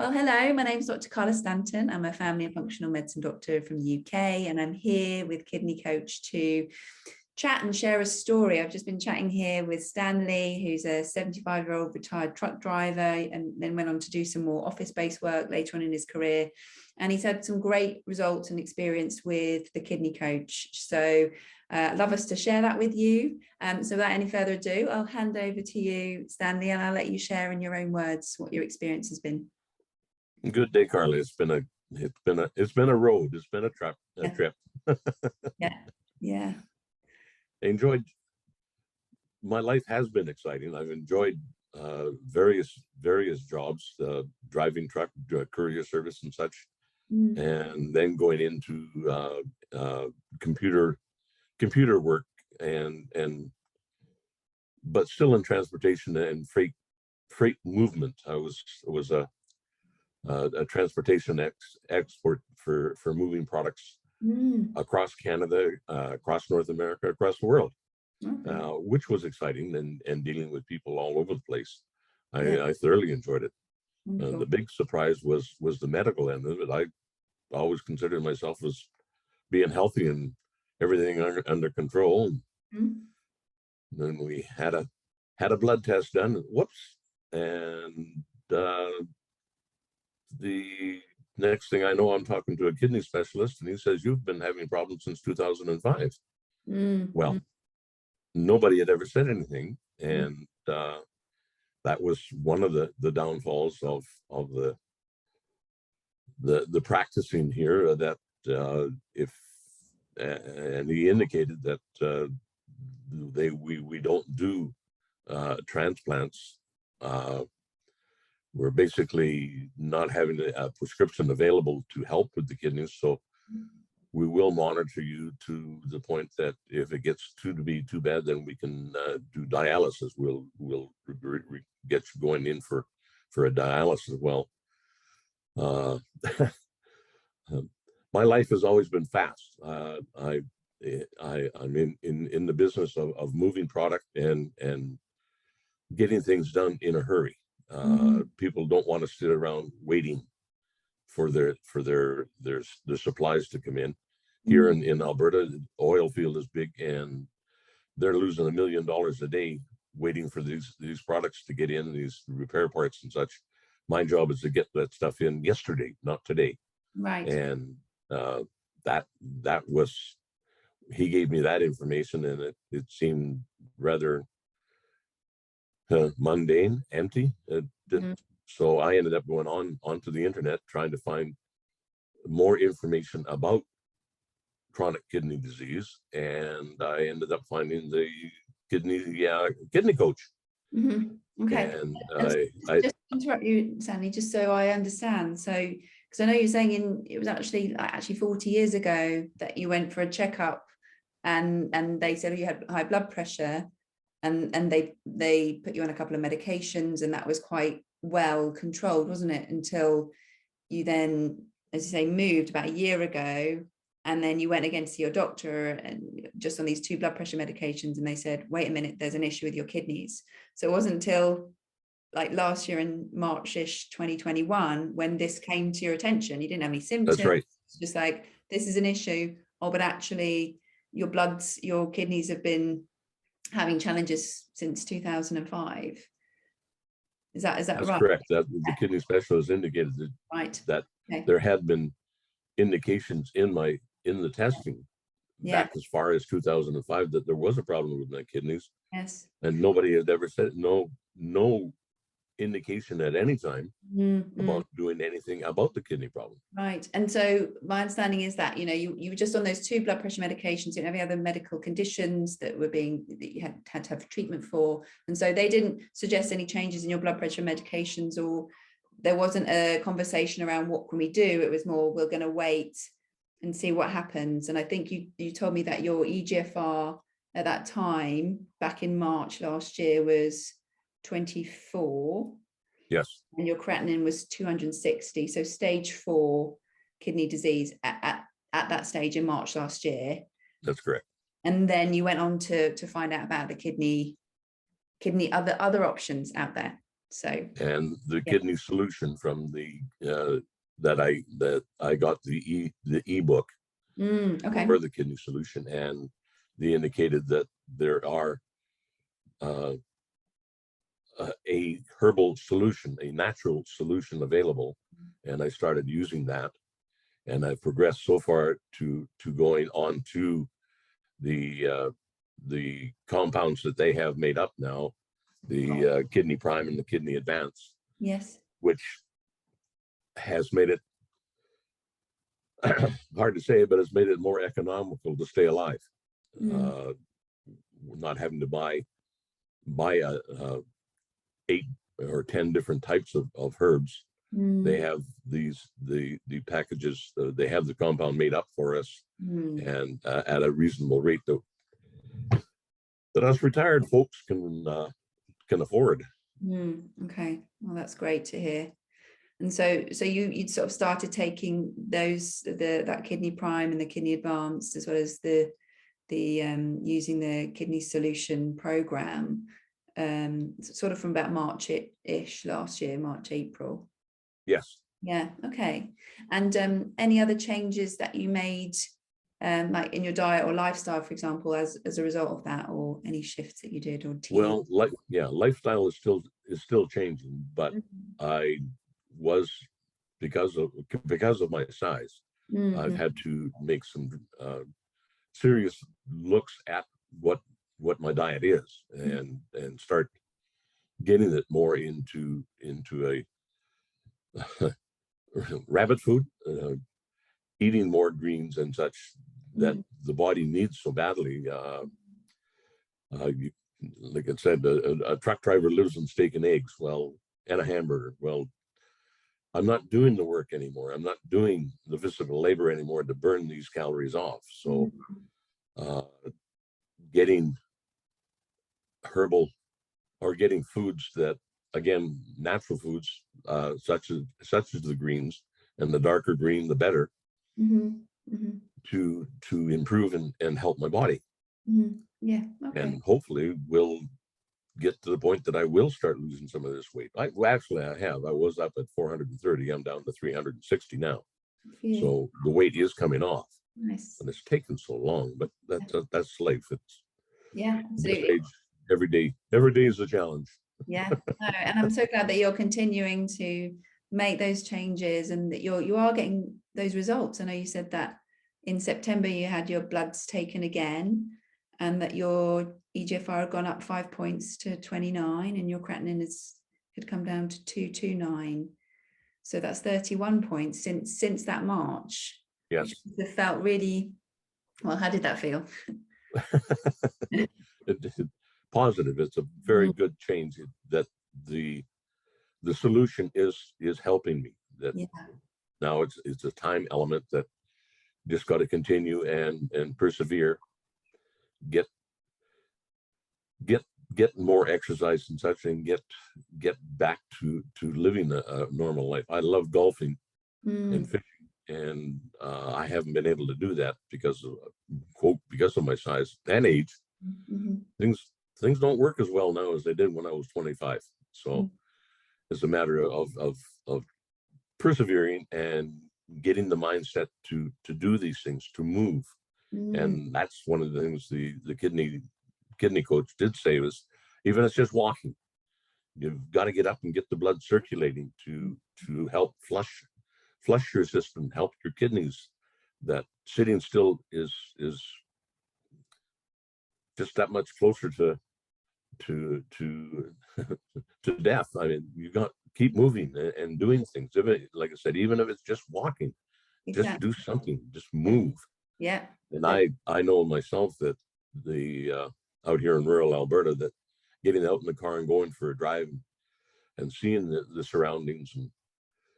Well, hello, my name is Dr. Carla Stanton. I'm a family and functional medicine doctor from the UK, and I'm here with Kidney Coach to chat and share a story. I've just been chatting here with Stanley, who's a 75-year-old retired truck driver, and then went on to do some more office-based work later on in his career. And he's had some great results and experience with the Kidney Coach. So I'd love us to share that with you. So without any further ado, I'll hand over to you, Stanley, and I'll let you share in your own words what your experience has been. Good day, Carly. It's been a road. It's been a trip. Yeah. I enjoyed. My life has been exciting. I've enjoyed various jobs, driving truck, courier service, and such, and then going into computer work but still in transportation and freight movement. I was a transportation export for moving products across Canada, across North America, across the world, which was exciting, and dealing with people all over the place. I thoroughly enjoyed it. The big surprise was the medical end of it. I always considered myself as being healthy and everything under control. Then we had a blood test done. Whoops, and the next thing I know, I'm talking to a kidney specialist, and he says, "You've been having problems since 2005. Well, nobody had ever said anything, and that was one of the downfalls of the practicing here. That and he indicated that we don't do transplants. We're basically not having a prescription available to help with the kidneys, so we will monitor you to the point that if it gets to be too bad, then we can do dialysis. We'll get you going in for a dialysis as well. My life has always been fast. I'm in the business of moving product and getting things done in a hurry. People don't want to sit around waiting for their supplies to come in. Here in Alberta, the oil field is big, and they're losing $1 million a day waiting for these products to get in, these repair parts and such. My job is to get that stuff in yesterday, not today. Right. And that was, he gave me that information, and it seemed rather mundane, empty. So I ended up going onto the internet trying to find more information about chronic kidney disease, and I ended up finding the kidney coach. Okay. And I just interrupt you, Stanley, just so I understand. So, because I know you're saying it was actually 40 years ago that you went for a checkup, and they said you had high blood pressure. And they put you on a couple of medications, and that was quite well controlled, wasn't it? Until you then, as you say, moved about a year ago, and then you went again to see your doctor, and just on these 2 blood pressure medications, and they said, wait a minute, there's an issue with your kidneys. So it wasn't until like last year in March-ish 2021 when this came to your attention. You didn't have any symptoms. That's right. It's just like, this is an issue. Oh, but actually your kidneys have been having challenges since 2005. Is that That's right? correct. That the kidney specialist indicated that there had been indications in the testing back as far as 2005 that there was a problem with my kidneys. Yes. And nobody had ever said, no indication at any time about doing anything about the kidney problem. Right. And so my understanding is that, you were just on those 2 blood pressure medications. You didn't have any other medical conditions that you had to have treatment for. And so they didn't suggest any changes in your blood pressure medications, or there wasn't a conversation around what can we do. It was more, we're going to wait and see what happens. And I think you told me that your eGFR at that time, back in March last year, was 24. Yes. And your creatinine was 260. So stage 4 kidney disease at that stage in March last year. That's correct. And then you went on to find out about the kidney other options out there. So and the yeah. kidney solution from the that I got the ebook Okay. for the kidney solution, and they indicated that there are a herbal solution, a natural solution available, and I started using that, and I've progressed so far to going on to the compounds that they have made up now, the kidney prime and the kidney advance, Yes. which has made it hard to say, but it's made it more economical to stay alive. Not having to buy 8 or 10 different types of herbs. They have the packages. They have the compound made up for us, and at a reasonable rate that us retired folks can afford. Okay, well, that's great to hear. And so you'd sort of started taking those, that kidney prime and the kidney advanced, as well as the using the kidney solution program, sort of from about March-ish last year, March, April. Yes. Yeah. Okay. And any other changes that you made, like in your diet or lifestyle, for example, as a result of that, or any shifts that you did, or Well, lifestyle is still changing, but I was, because of my size, I've had to make some serious looks at what my diet is, and start getting it more into a rabbit food, eating more greens and such that the body needs so badly. Like I said, a truck driver lives on steak and eggs, well, and a hamburger. Well, I'm not doing the work anymore. I'm not doing the physical labor anymore to burn these calories off. So getting herbal, or getting foods that, again, natural foods, such as the greens, and the darker green, the better, to improve and help my body. Yeah. Okay. And hopefully will get to the point that I will start losing some of this weight. Actually, I have. I was up at 430. I'm down to 360 now. So the weight is coming off. Nice. And it's taken so long, but that's life. It's absolutely. Age, every day is a challenge. No, and I'm so glad that you're continuing to make those changes, and that you are getting those results. I know you said that in September you had your bloods taken again, and that your eGFR had gone up 5 points to 29, and your creatinine had come down to 229. So that's 31 points since that March. Yes. Which felt really well. How did that feel? Positive. It's a very good change that the solution is helping me. That now it's a time element that just got to continue and persevere. Get more exercise and such, and get back to living a normal life. I love golfing and fishing, and I haven't been able to do that because of my size and age. Things don't work as well now as they did when I was 25. So it's a matter of persevering and getting the mindset to do these things, to move. And that's one of the things the kidney coach did say, was even if it's just walking, you've got to get up and get the blood circulating to help flush your system, help your kidneys. That sitting still is just that much closer to death. I mean, you got to keep moving and doing things. Like I said, even if it's just walking, just do something, just move. Yeah. And I know myself that out here in rural Alberta, that getting out in the car and going for a drive and seeing the surroundings, and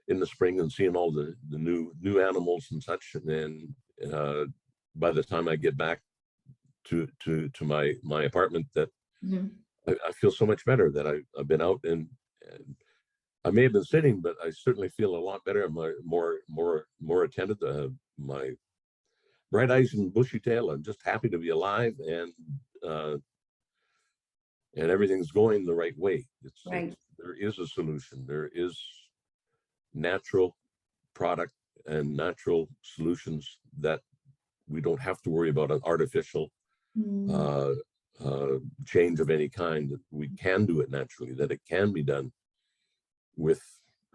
in the spring, and seeing all the new animals and such, and then by the time I get back to my apartment, that I feel so much better that I've been out, and I may have been sitting, but I certainly feel a lot better. I'm more attentive. My bright eyes and bushy tail. I'm just happy to be alive, and and everything's going the right way. Right. There is a solution. There is natural product and natural solutions that we don't have to worry about an artificial change of any kind. That we can do it naturally, that it can be done with,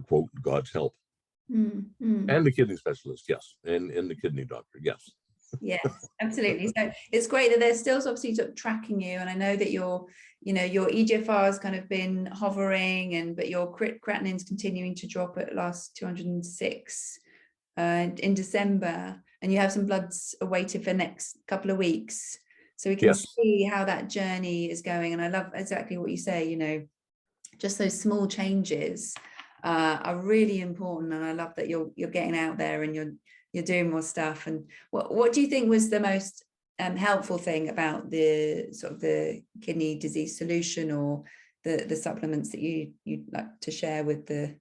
quote, God's help. And the kidney specialist, yes, and the kidney doctor, yes. Yes, absolutely. So it's great that they're still obviously sort of tracking you, and I know that your eGFR has kind of been hovering, but your creatinine's continuing to drop at last 206 in December, and you have some bloods awaited for next couple of weeks, so we can see how that journey is going. And I love exactly what you say. Just those small changes are really important, and I love that you're getting out there and you're doing more stuff. And what do you think was the most helpful thing about the sort of the kidney disease solution, or the supplements that you'd like to share with the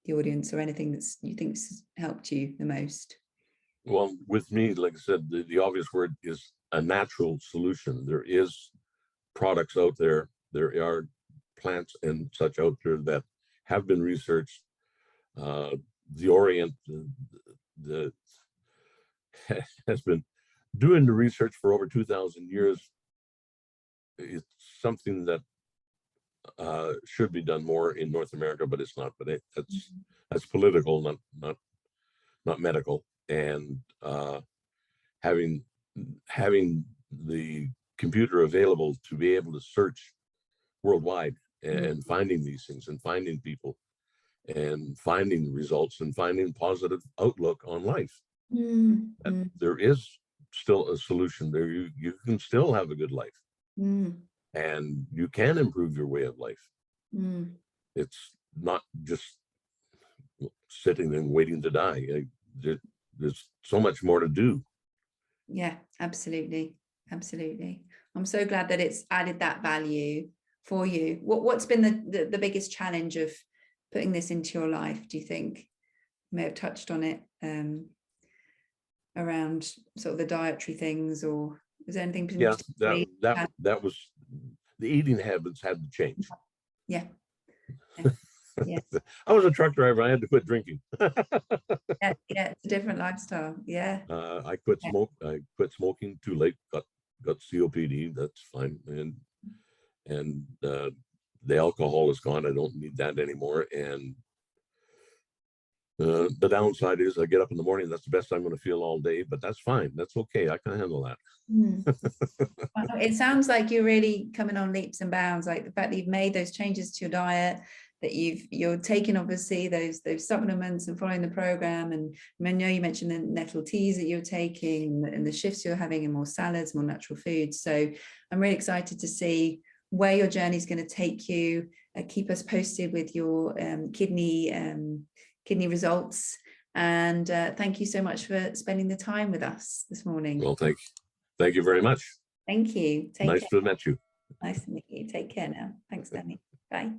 audience, or anything that's you think's helped you the most? Well, with me, like I said, the obvious word is a natural solution. There is products out there. There are plants and such out there that have been researched. The Orient has been doing the research for over 2,000 years. It's something that should be done more in North America, but it's not. But that's political, not medical. And having the computer available to be able to search worldwide and finding these things, and finding people, and finding results, and finding positive outlook on life. There is still a solution there. You can still have a good life, and you can improve your way of life. It's not just sitting and waiting to die. There's so much more to do. Yeah, absolutely. I'm so glad that it's added that value for you. What's been the biggest challenge of putting this into your life, do you think? You may have touched on it around sort of the dietary things, or is there anything? Yeah, that was, the eating habits had to change. Yeah. I was a truck driver. I had to quit drinking. Yeah, it's a different lifestyle. Yeah. I quit smoking too late. Got COPD. That's fine. And the alcohol is gone. I don't need that anymore. And the downside is I get up in the morning. That's the best I'm going to feel all day. But that's fine. That's okay. I can handle that. It sounds like you're really coming on leaps and bounds. Like the fact that you've made those changes to your diet, that you're taking obviously those supplements and following the program. And I know you mentioned the nettle teas that you're taking, and the shifts you're having, and more salads, more natural foods. So I'm really excited to see where your journey is going to take you. Keep us posted with your kidney results. And thank you so much for spending the time with us this morning. Well, thank you very much. Thank you. Nice to have met you. Nice to meet you. Take care now. Thanks, Danny. Bye.